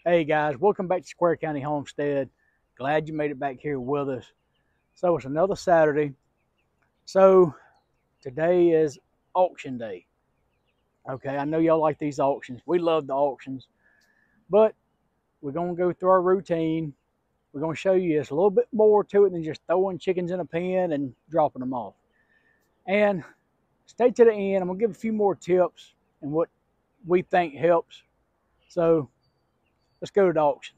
Hey guys, welcome back to Square County Homestead. Glad you made it back here with us. So it's another Saturday. So today is auction day. Okay, I know y'all like these auctions. We love the auctions, but we're gonna go through our routine. We're gonna show you it's a little bit more to it than just throwing chickens in a pen and dropping them off. And stay to the end. I'm gonna give a few more tips and what we think helps. So let's go to the auction.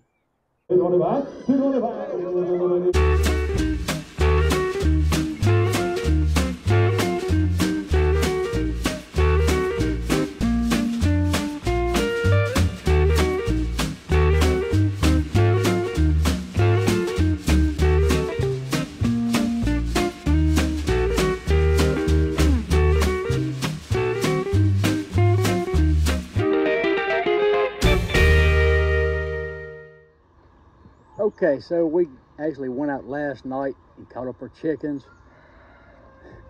Okay, so we actually went out last night and caught up our chickens.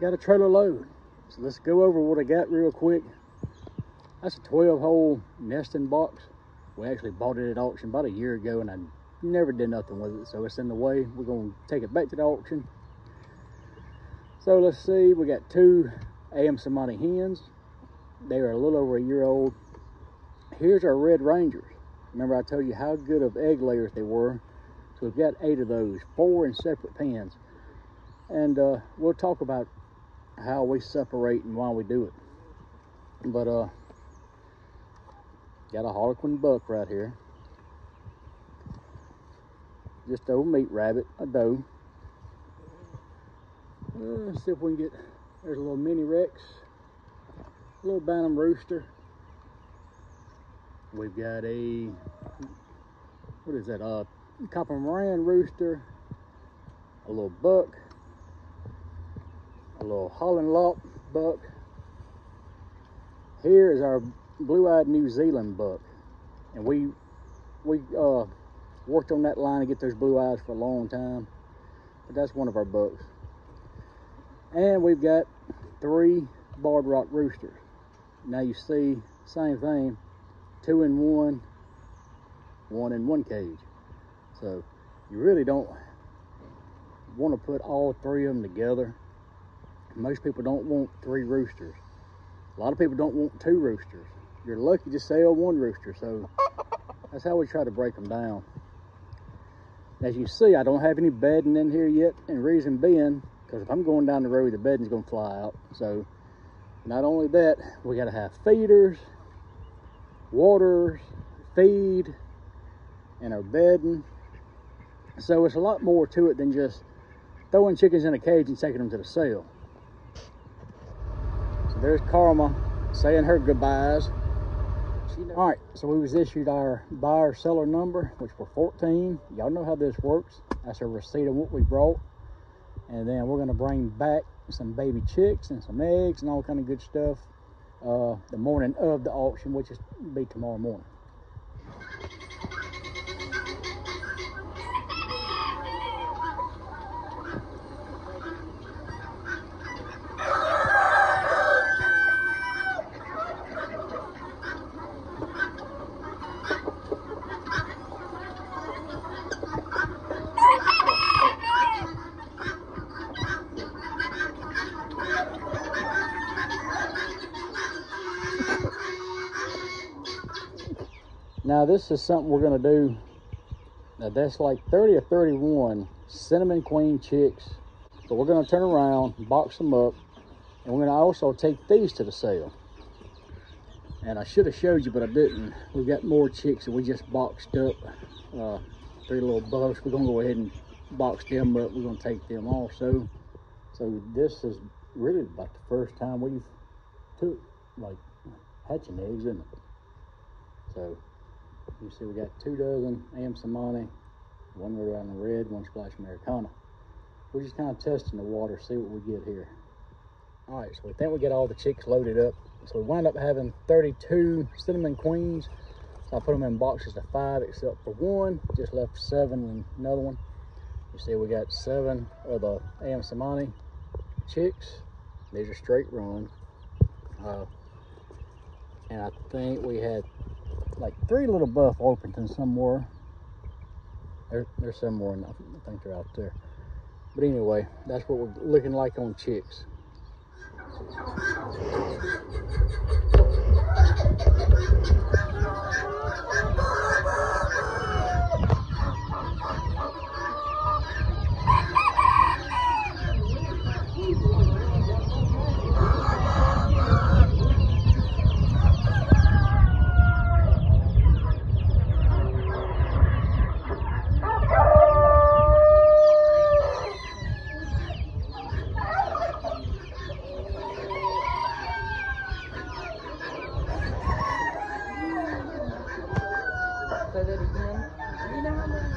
Got a trailer load. So let's go over what I got real quick. That's a 12-hole nesting box. We actually bought it at auction about a year ago and I never did nothing with it, so it's in the way. We're gonna take it back to the auction. So let's see, we got two A.M. Cemani hens. They are a little over a year old. Here's our Red Rangers. Remember I told you how good of egg layers they were. So we've got 8 of those, 4 in separate pens. And we'll talk about how we separate and why we do it. But got a Harlequin buck right here. Just a meat rabbit, a doe. Let's see if we can get, there's a little mini Rex, a little Bantam rooster. We've got a, what is that, Copper Moran rooster, a little buck, a little Holland Lop buck. Here is our blue-eyed New Zealand buck, and we worked on that line to get those blue eyes for a long time, but that's one of our bucks. And we've got 3 Barred Rock roosters. Now you see, same thing, 2 in 1, 1 in 1 cage. So you really don't want to put all 3 of them together. Most people don't want 3 roosters. A lot of people don't want 2 roosters. You're lucky to sell 1 rooster. So that's how we try to break them down. As you see, I don't have any bedding in here yet. And reason being, because if I'm going down the road, the bedding's going to fly out. So not only that, we got to have feeders, waters, feed, and our bedding. So it's a lot more to it than just throwing chickens in a cage and taking them to the sale. So there's Karma saying her goodbyes. All right, so we was issued our buyer seller number, which were 14. Y'all know how this works. That's a receipt of what we brought. And then we're gonna bring back some baby chicks and some eggs and all kind of good stuff the morning of the auction, which is be tomorrow morning. Now this is something we're going to do. Now that's like 30 or 31 cinnamon queen chicks. But we're going to turn around, box them up, and we're going to also take these to the sale. And I should have showed you, but I didn't. We've got more chicks that we just boxed up. 3 little bucks. We're going to go ahead and box them up. We're going to take them also. So this is really about the first time we've took like hatching eggs, isn't it? So you see we got 2 dozen A.M. Cemani, 1 Rhode Island Red, 1 Splash Americana. We're just kind of testing the water, see what we get here. All right, so we think we get all the chicks loaded up. So we wind up having 32 cinnamon queens. So I put them in boxes of 5 except for 1, just left 7 and another one. You see we got 7 of the A.M. Cemani chicks. These are straight run. And I think we had like 3 little buff Orpingtons somewhere. There's some more, and I think they're out there. But anyway, that's what we're looking like on chicks. Say that again. You know how many?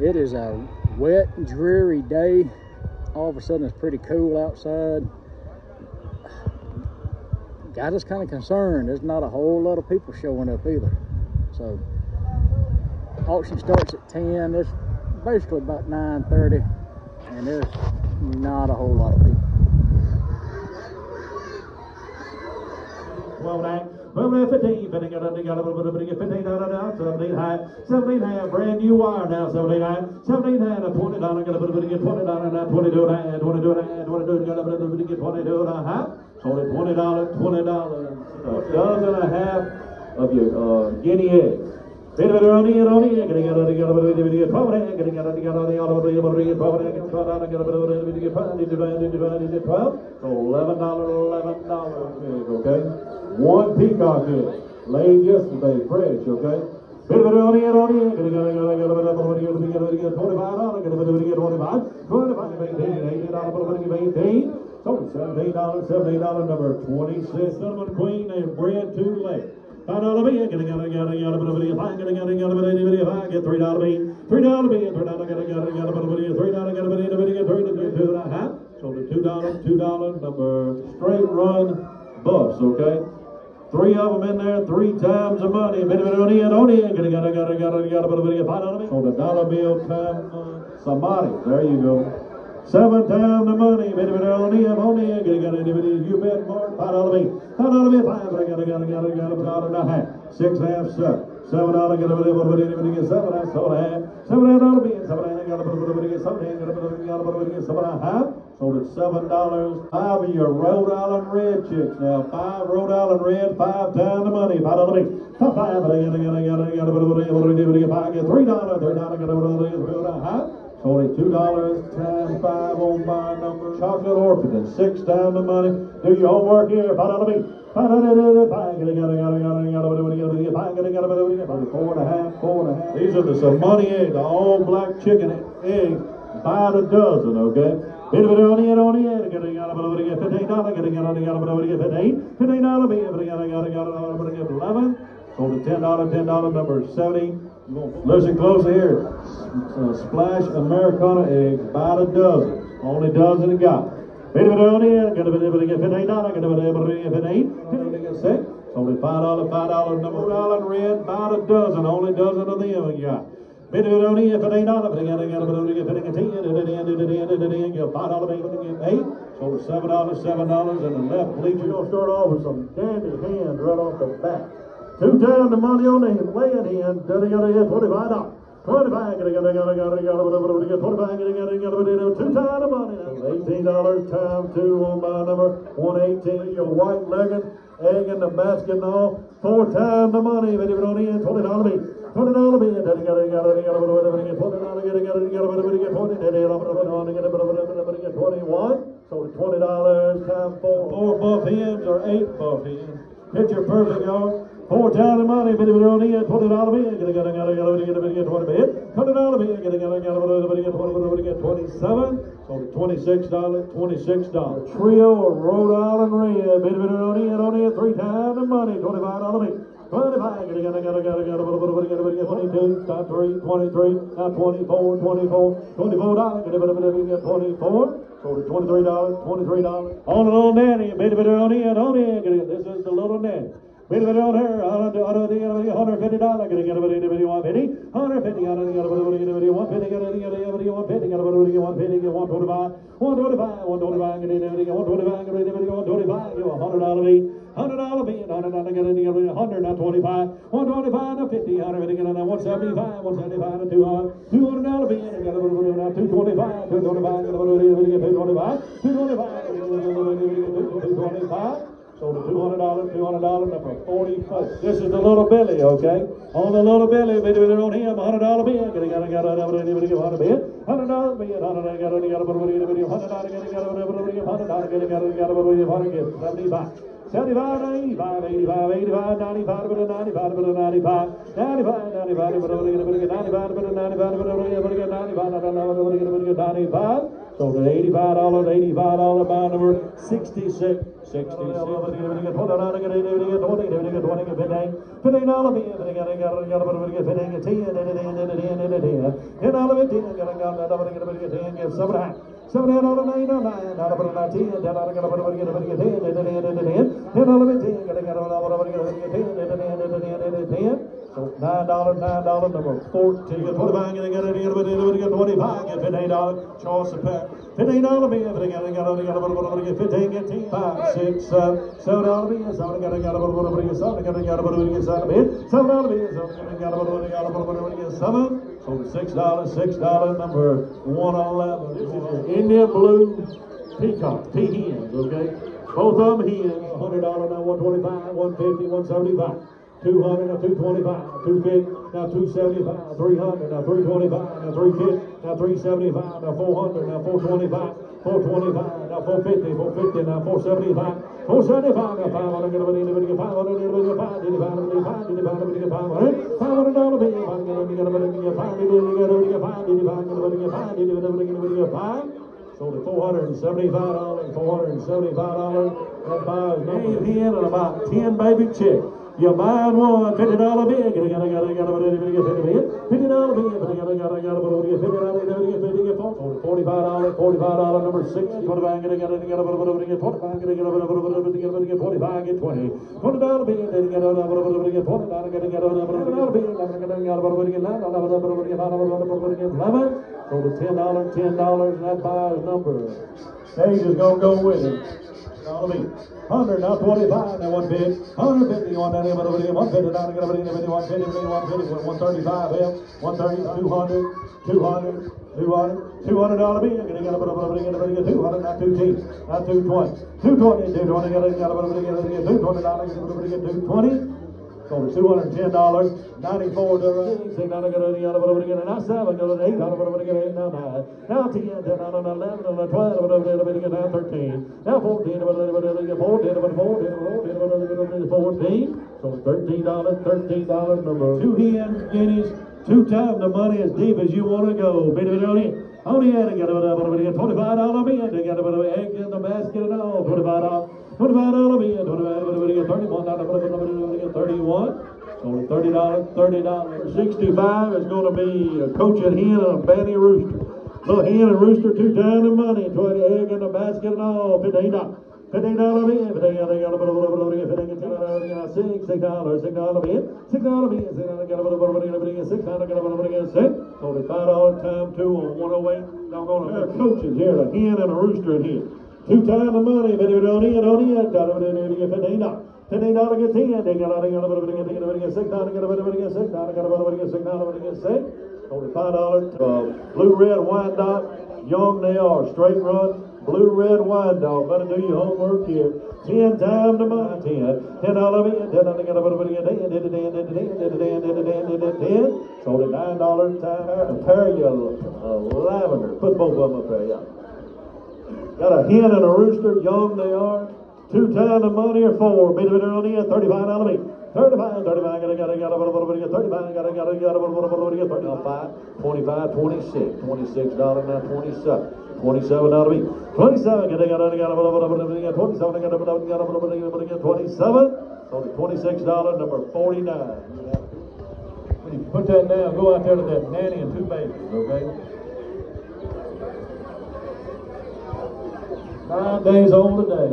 It is a wet, dreary day. All of a sudden, it's pretty cool outside. Got us kind of concerned. There's not a whole lot of people showing up either. So, auction starts at 10. It's basically about 9:30, and there's not a whole lot of people. Well, that. Well, 15, 15 high, 17 high, brand new wire now, 17 high, 17 high, $20, got a bit of $20, now 22 high, 22 high, 22, got a bit of $22 high, sold it $20, $20, a dozen and a half of your guinea eggs. Bit of it on the getting out of the $11, okay? One peacock egg laid yesterday, fresh, okay? Bit of it on the getting out of $25, $18, sold $17, number 26, Cinnamon Queen, they bred too late. $5 be getting out of get $3 be $3 be $3 so the $2 number straight run buffs, okay? 3 of them in there, 3 times the money. Getting out of getting out of $5 so the dollar bill time somebody. There you go. 7 times the money, you bet Mark, $5 $5, 6 half, $7, get a bit of $7, sold $7, sold it $7, 5 of your Rhode Island Red chicks now, 5 Rhode Island Red, 5 times the money, $5, get $3, sold it $2 times 5 on my number. Chocolate Orpington, 6 times the money. Do your homework here. $5 be. $4.5. These are the Samani eggs, the all black chicken eggs by the dozen, okay? $11. Sold it $10, number 70. Listen closely here. Splash Americana eggs by the dozen. Only dozen it got. Sold it $5, number Rhode Island Red by the dozen. Only dozen of them it got. $5 sold it $7, and the left bleacher. You'll start off with some dandy hands right off the bat. 2 times the money on him, laying in, $25. 25, $2 times the money. $18 times 2 on my number, 118. Your white legged egg in the basket and all. 4 times the money, but if it don't end, $20 be. $20 be. $21. So $20 times 4. 4 buff hens or 8 buff hens. Picture perfect, y'all. 4 times the money, but if it don't end, $20 be. $20 be. $27. So $26. Trio of Rhode Island Red, but if it don't end, 3 times the money, $25 be. 25, get a 22, top 3, 23, now 24, 24, $24, get a bit of it, 24. So the $23, $23. On the little nanny, bit of it on in. This is the little nanny. Bit of it on her, $150, gonna get a bit of 150, 150, $150, get a bit of 150, get a bit of 150, get a bit of 150, get 125, 125, 125, get a bit of 125, get a bit of 125, give a $100 beat. $100 beat, $100, get a bit of 100, not 25, 125, not 50, 150, get a 175, 175, to 200, $200 beat, get a bit of 225, 225, get a bit of 225, 225, so the $200 number 44. This is the little Billy, okay? On the little Billy, baby, on him, $100 bill. $100 bill, $100 bill, $100 bill, $100 $75. 75, 85, 85, 85, 95, 95, 95, 95, 95, 95, so the $85 by number 66. 66. So $9, number 14. $25, $25, $15, Charles pack. $15 bill, $15, get 10, 5, 6, 7, $7 bill, $7 bill, $7. So $6, number 111. This is your Indian blue peacock, hens, okay? Both of them hens, $100 now, $125, $150, $175. 200, now 225, 250, now 275, 300, now 325, now 350, now 375, now 400, now 425, 425, now 450, 450, now 475, 475, now 500, get a bit, 500, get a bit, 500, get a bit, 500, get a bit, 500 bill, 500, get a bit, 500, get a bit, 500, so the $475, that buys number 10 and about 10 baby chicks. You buying one $50 bill, $50 $45, number 60, 25, get 25, get 20, $20 bill, get $20, so the $10, and that buys number. Sage is gonna go with it. $100, now 25, now 150, 150, 190, 150, now get a bit, 150, 135, 130, 200, 200, 200, $200 bill, get a bit, 200, now 210, now 220, 220, 220, get a bit, $220, get 220. So the $210, 94 to $6, now 7, now 8, now 10, now 11, now 12, now 13, now 14, 14, so $13, number 2 hens, guineas, 2 times the money as deep as you want to go. Only had to get a $25 bill, they got a bit of eggs in the basket and all, $25 bill, 31. So $30, 65 is going to be a coaching hen and a banny rooster. Little hen and rooster, 2 times the money, 20 egg in the basket and all, $15 bill, $6 bill, so the $5 times 2 on 108. Now I'm going to have coaches here, a hen and a rooster in here. 2 times the money, but if you don't eat, got $15. $15 get 10, they got $6, got $6. So the $5, blue red Wyandotte, young they are, straight run, blue red Wyandotte. Better do your homework here. 10 times the money, 10. $10 bill, $10, get a $10. So the $9 time, a pair of lavender. Put both of them up there, yeah. Got a hen and a rooster, young they are. 2 times the money or 4. Bit of it on the end, $35 bill. 35, got $35, 25, 26, $26 now 27. 27 out of me. 27, get a 27, so the $26, number 49. When you put that down, go out there to that nanny and two babies, okay? 9 days old today.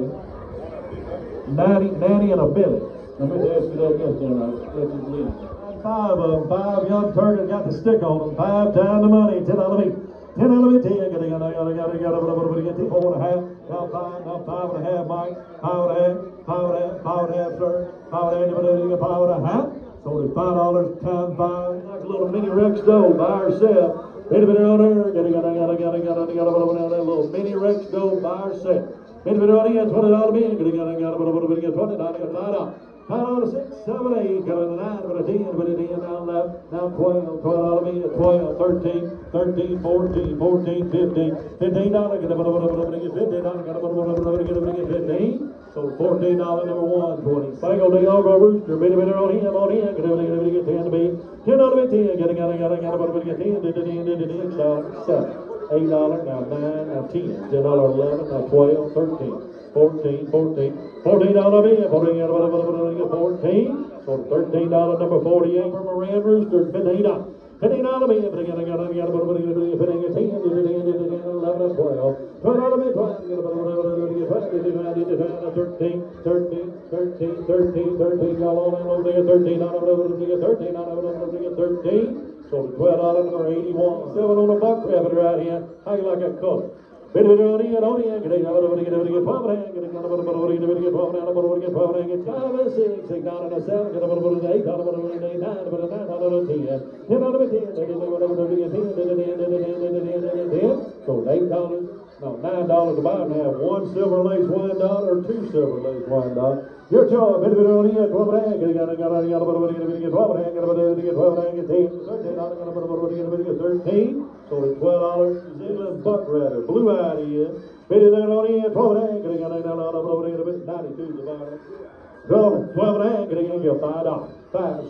Nanny and a Billy. Let me ask you that again, let you leave. 5 of them, 5 young turkeys got the stick on them. 5 times the money, 10 out of me. 10 out of me, 10. Get 4 and a half. Now 5 and a half, Mike. 5 and a half, 5 and a half, 5 and a half, sir. 5 and a half, 5 and a half. So it's $5 times 5. Like a little mini Rex dough by herself. Wait a minute on there. Got a little mini Rex dough by herself. Wait a minute on here. $20 me. $20. $5, 6, 7, 8, got a 9, but a 10, but a 10, now 11, now 12, $12 me, 12, 13, 13, 14, 14, 15, $15, get a $15, get a 15, so $14, number 120. Spangle the Algo Rooster, bit on him, get a 10 to be, $10 to be 10, get a 10, $6, 7. $8, now 9, now 10, $10, 11, now 12, 13, 14, 14, $14 bill, 14, so $13, number 48 for Moran Rooster, $15. $15 bill, but again, $10, 11, 13, y'all all over there, $13, so $12, number 81, 7 on the buck rabbit right here. How you like that color? $12 no, $9 to buy and have 1 silver lace wine dollar or 2 silver lace wine dollar. Your choice. $13. So it's $12. New Zealand buck ratter. Blue eyed is. $12. 92 divided. 12 and a half, getting in here, $5. 5,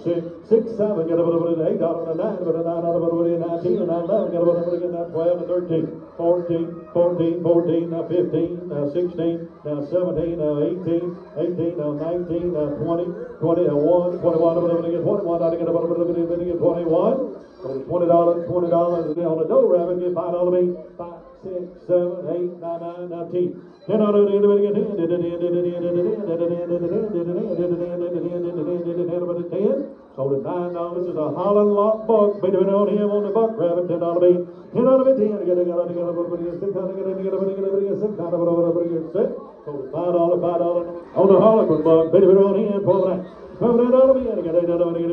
6, 7, get a little bit of $8, and $9, but a $9, $19, and $11, get a little bit of 12 and 13, 14, now 15, now 16, now 17, now 18, now 19, now 20, now 1, 21, now get 21, now get a little bit of 21. So $20 on the dough rabbit, get $5 each. 5, 6, 7, 8, 9, now 10. $10 so the $9 is a Holland Lock buck. Beat it on him on the buck rabbit. $10 beat. $10, 10. Get $6. So the $5 on the Harlequin buck. Beat it on him. $12. $12 bill, get $12 bill.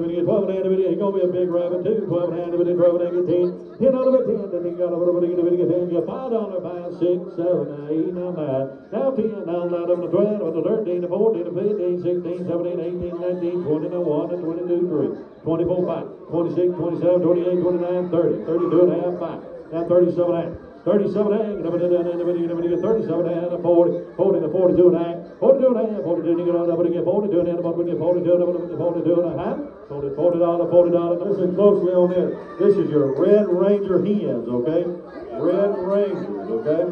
He's gonna be a big rabbit too. $12 bill, $12 10. $10, then you got a little bit of $10. $5, 5, 6, 7, 8, now 9. Now 10, now 11, to 12, to 13, to 14, to 15, 16, 17, 18, 19, 20, now 1, and 22, 3, 24, 5, 26, 27, 28, 29, 30, 32 and a half, 5. Now 37 and a half. 37 and a half, 37 and a half, 40, 40 to 42 and a half, 42 and a half, 42, you get on up again, 42 and a half, 42 and a half, so it's $40. Listen closely on this. This is your Red Ranger hens, okay? Red Rangers, okay?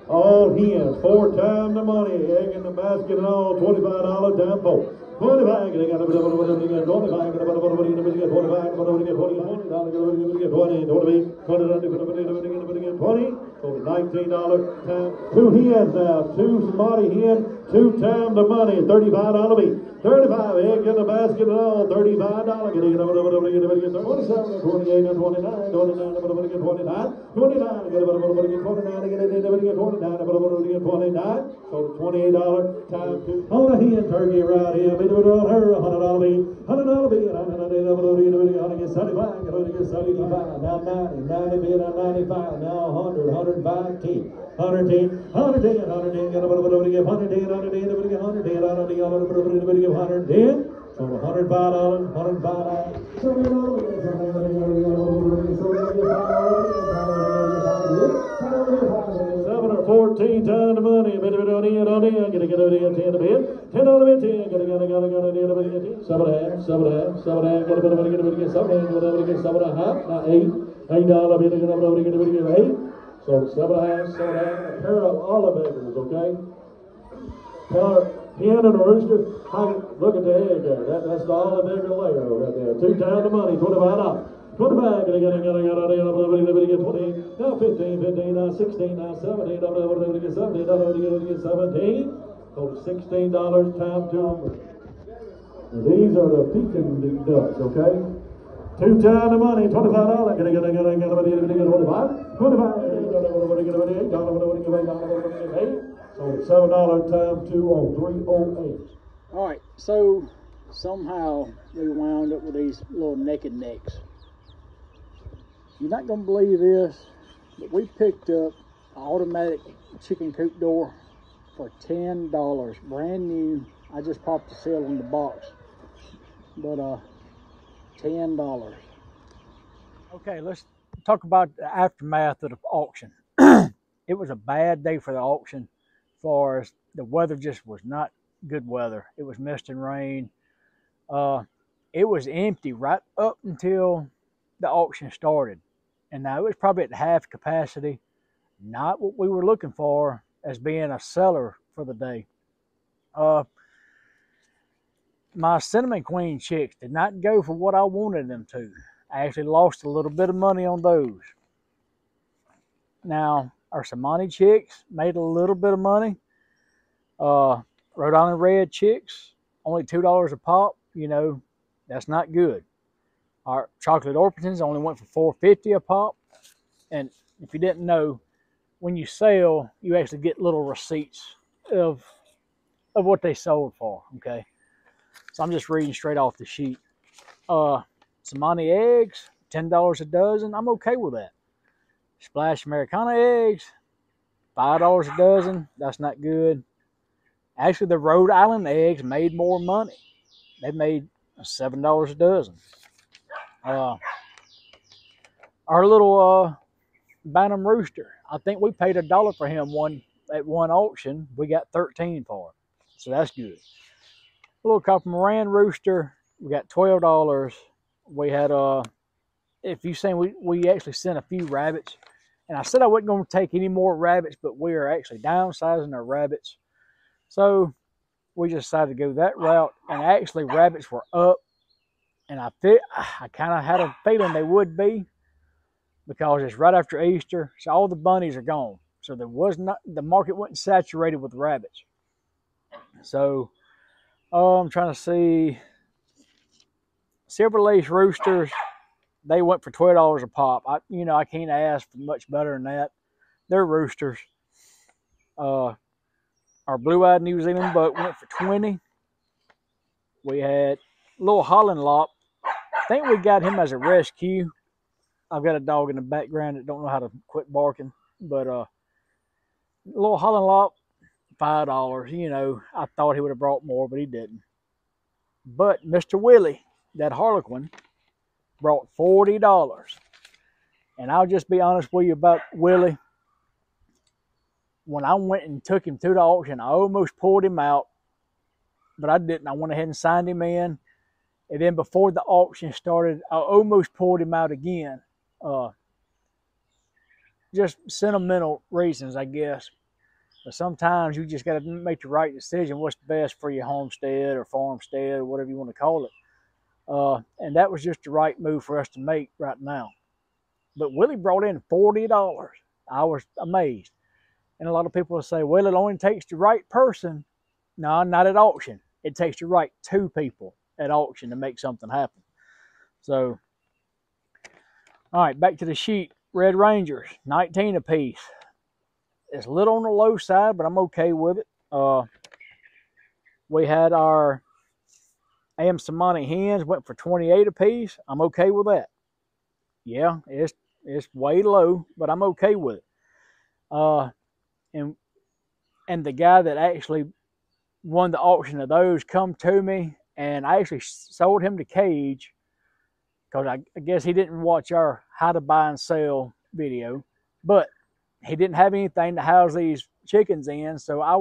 All hens, 4 times the money, egg in the basket and all, $25 times 4. 25, get $25, so $19 times 2 hens now, 2 spotty hens, 2 times the money, $35 each. 35 egg in the basket and all, $35. Get 27, 28, 29, 29, 29, get 29, so $28 times 2. On a hen turkey right here, on her, $100 bill, $100 bill, get 75, get 75, now 90, 90 bill, now 95, now 100, 105, 10, 110, 110, 110, get a little bit of 110, 110, 110, 110, so $105, $105. So $7 or 14 times the money. Get $10 a bit. $10 bid. $10 bid. 10. Get 7.5. Get a bit of it. Get 7.5. Get 7.5. Now $8. $8 bid. Get 8. So Sold at 7.5, 7.5. A pair of olive eggers, okay? Hen and a rooster. Look at the egg there. That's the olive egger layer right there. 2 times the money, $25. 25, gonna get 20, now 15, 15, now 16, now 17, now to get 17, now to get 17. So $16 times 2. Now these are the Pekin ducks, okay? 2 times the money, $25. Gonna get 25, 25. So $7 times 2 on 308. All right, so somehow we wound up with these little naked necks. You're not gonna believe this, but we picked up an automatic chicken coop door for $10, brand new. I just popped the seal on the box, but $10. Okay, let's talk about the aftermath of the auction. It was a bad day for the auction, as far as the weather just was not good weather. It was mist and rain. It was empty right up until the auction started. And now it was probably at half capacity, not what we were looking for as being a seller for the day. My Cinnamon Queen chicks did not go for what I wanted them to. I actually lost a little bit of money on those. Now, our Samani chicks made a little bit of money. Rhode Island Red chicks, only $2 a pop. You know, that's not good. Our chocolate Orpingtons only went for $4.50 a pop. And if you didn't know, when you sell, you actually get little receipts of what they sold for, okay? So I'm just reading straight off the sheet. Samani eggs, $10 a dozen. I'm okay with that. Splash Americana eggs, $5 a dozen. That's not good. Actually, the Rhode Island eggs made more money. They made $7 a dozen. Our little Bantam rooster, I think we paid $1 for him at one auction. We got 13 for it, so that's good. A little Copper Moran rooster, we got $12. We had if you seen, we actually sent a few rabbits, and I said I wasn't going to take any more rabbits, but we are actually downsizing our rabbits, so we just decided to go that route. And actually, rabbits were up. And I kind of had a feeling they would be, because it's right after Easter, so all the bunnies are gone. So the market wasn't saturated with rabbits. So I'm trying to see. Silver Lace roosters, they went for $12 a pop. I can't ask for much better than that. They're roosters. Our blue-eyed New Zealand buck went for $20. We had little Holland Lop. I think we got him as a rescue. I've got a dog in the background that don't know how to quit barking. But little Holland Lop, $5. You know, I thought he would have brought more, but he didn't. But Mr. Willie, that Harlequin, brought $40. And I'll just be honest with you about Willie. When I went and took him to the auction, I almost pulled him out, but I didn't. I went ahead and signed him in. And then before the auction started, I almost pulled him out again. Just sentimental reasons, I guess. But sometimes you just got to make the right decision. What's best for your homestead or farmstead or whatever you want to call it. And that was just the right move for us to make right now. But Willie brought in $40. I was amazed. And a lot of people will say, well, it only takes the right person. No, not at auction. It takes the right 2 people at auction to make something happen. So, all right, back to the sheet. Red Rangers, 19 apiece. It's a little on the low side, but I'm okay with it. We had our AM Samani hens, went for 28 apiece. I'm okay with that. Yeah, it's way low, but I'm okay with it. And the guy that actually won the auction of those come to me, and I actually sold him the cage, because I guess he didn't watch our how to buy and sell video, but he didn't have anything to house these chickens in, so I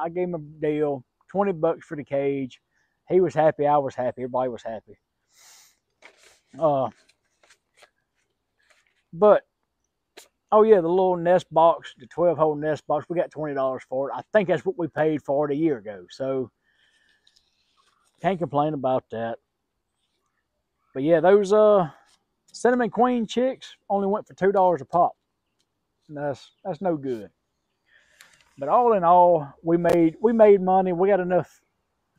gave him a deal, $20 for the cage. He was happy, I was happy, everybody was happy. But Oh yeah, the little nest box, the 12-hole nest box, we got $20 for it. I think that's what we paid for it a year ago. So can't complain about that. But yeah, those cinnamon queen chicks only went for $2 a pop. And that's no good. But all in all, we made money. We got enough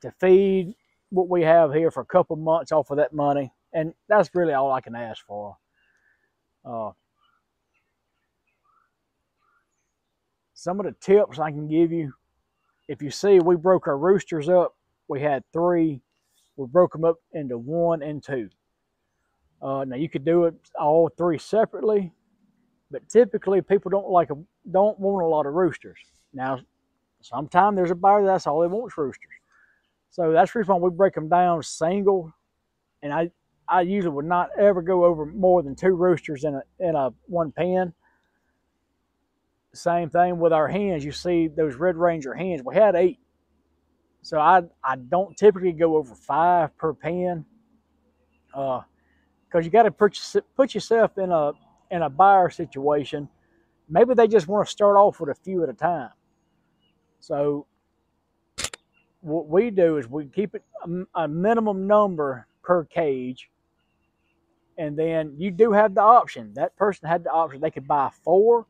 to feed what we have here for a couple months off of that money, and that's really all I can ask for. Some of the tips I can give you: if you see, we broke our roosters up. We had 3. We broke them up into 1 and 2. Now you could do it all 3 separately, but typically people don't want a lot of roosters. Now, sometimes there's a buyer that's all they wants, roosters. So that's the reason why we break them down single. And I usually would not ever go over more than 2 roosters in a one pen. Same thing with our hens. You see those Red Ranger hens. We had 8. So I don't typically go over 5 per pen. Because you got to put yourself in a buyer situation. Maybe they just want to start off with a few at a time. So what we do is we keep it a minimum number per cage, and then you do have the option. That person had the option. They could buy 4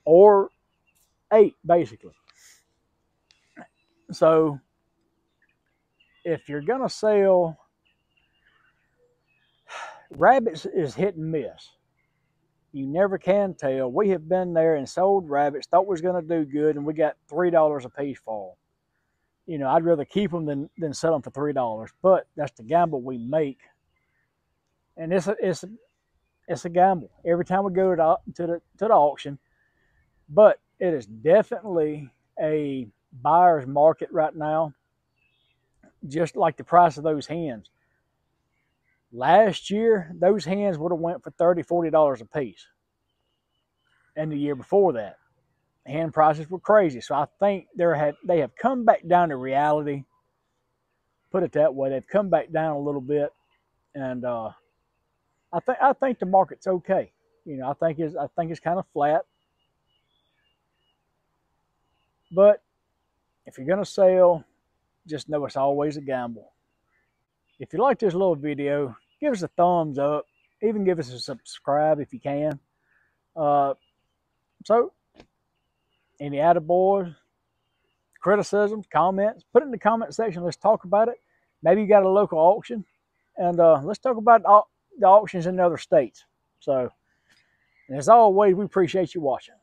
or 8, basically. So if you're going to sell, rabbits is hit and miss. You never can tell. We have been there and sold rabbits, thought we was going to do good, and we got $3 a piece for them. You know, I'd rather keep them than sell them for $3. But that's the gamble we make, and it's a gamble every time we go to the auction. But it is definitely a buyer's market right now. Just like the price of those hens. Last year, those hens would have went for $30, $40 a piece. And the year before that, hen prices were crazy. So I think they have come back down to reality. Put it that way. They've come back down a little bit. And I think the market's okay. You know, I think it's kind of flat. But if you're going to sell, just know it's always a gamble. If you like this little video, give us a thumbs up. Even give us a subscribe if you can. So, any attaboys, criticisms, comments, put it in the comment section. Let's talk about it. Maybe you got a local auction. And let's talk about the auctions in the other states. So, and as always, we appreciate you watching.